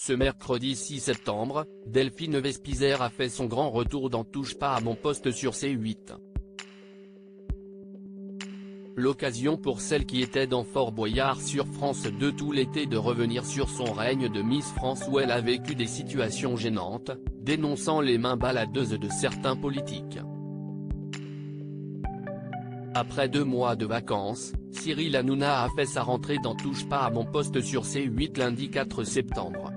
Ce mercredi 6 septembre, Delphine Vespizer a fait son grand retour dans Touche pas à mon poste sur C8. L'occasion pour celle qui était dans Fort Boyard sur France 2 tout l'été de revenir sur son règne de Miss France où elle a vécu des situations gênantes, dénonçant les mains baladeuses de certains politiques. Après 2 mois de vacances, Cyril Hanouna a fait sa rentrée dans Touche pas à mon poste sur C8 lundi 4 septembre.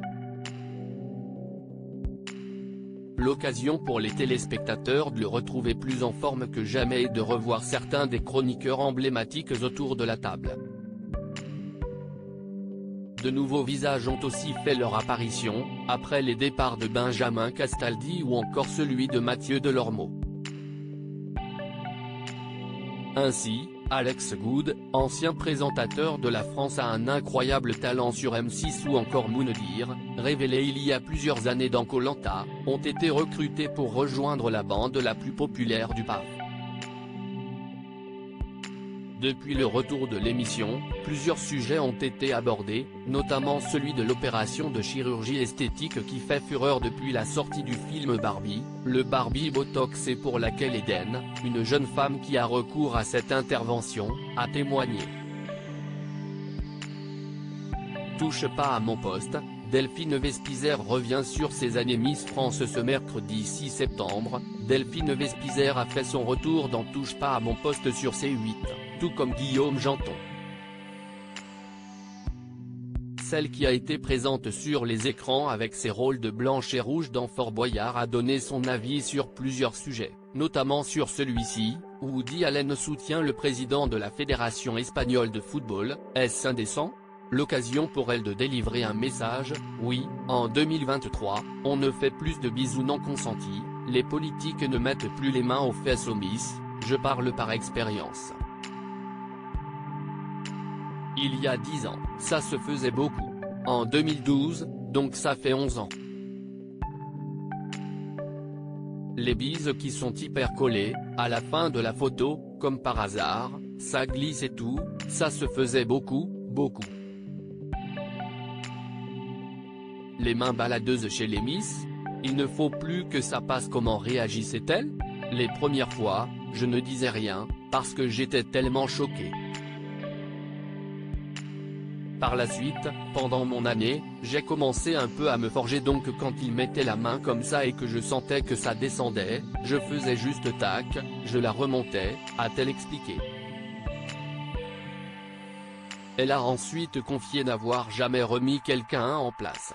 L'occasion pour les téléspectateurs de le retrouver plus en forme que jamais et de revoir certains des chroniqueurs emblématiques autour de la table. De nouveaux visages ont aussi fait leur apparition, après les départs de Benjamin Castaldi ou encore celui de Mathieu Delormeau. Ainsi, Alex Good, ancien présentateur de La France a un incroyable talent sur M6 ou encore Moundir, révélé il y a plusieurs années dans Koh Lanta, ont été recrutés pour rejoindre la bande la plus populaire du PAF. Depuis le retour de l'émission, plusieurs sujets ont été abordés, notamment celui de l'opération de chirurgie esthétique qui fait fureur depuis la sortie du film Barbie, le Barbie Botox et pour laquelle Eden, une jeune femme qui a recours à cette intervention, a témoigné. Touche pas à mon poste, Delphine Vespizer revient sur ses années Miss France ce mercredi 6 septembre, Delphine Vespizer a fait son retour dans Touche pas à mon poste sur C8, tout comme Guillaume Janton. Celle qui a été présente sur les écrans avec ses rôles de Blanche et Rouge dans Fort Boyard a donné son avis sur plusieurs sujets, notamment sur celui-ci, où Woody Allen soutient le président de la Fédération espagnole de football. Est-ce indécent ? L'occasion pour elle de délivrer un message, oui, en 2023, on ne fait plus de bisous non consentis, les politiques ne mettent plus les mains aux fesses aux Miss, je parle par expérience. Il y a 10 ans, ça se faisait beaucoup. En 2012, donc ça fait 11 ans. Les bises qui sont hyper collées, à la fin de la photo, comme par hasard, ça glisse et tout, ça se faisait beaucoup, beaucoup. Les mains baladeuses chez les Miss, il ne faut plus que ça passe. Comment réagissaient-elles? Les premières fois, je ne disais rien, parce que j'étais tellement choqué. Par la suite, pendant mon année, j'ai commencé un peu à me forger donc quand ils mettaient la main comme ça et que je sentais que ça descendait, je faisais juste tac, je la remontais, a-t-elle expliqué. Elle a ensuite confié n'avoir jamais remis quelqu'un en place.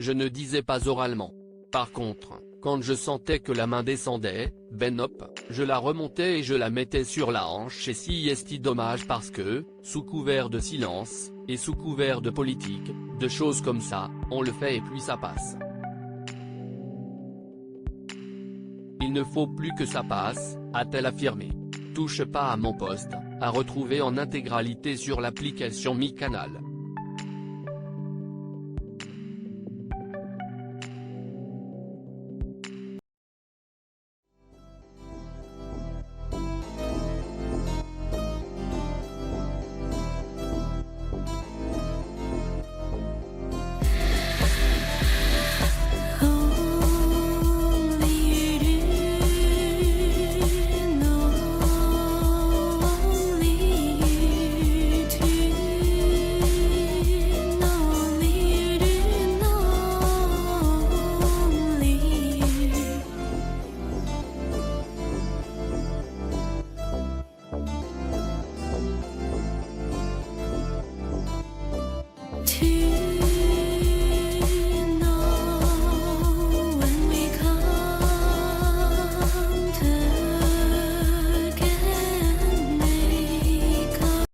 Je ne disais pas oralement. Par contre, quand je sentais que la main descendait, ben hop, je la remontais et je la mettais sur la hanche et si est dommage parce que, sous couvert de silence, et sous couvert de politique, de choses comme ça, on le fait et puis ça passe. Il ne faut plus que ça passe, a-t-elle affirmé. Touche pas à mon poste, à retrouver en intégralité sur l'application Mi Canal.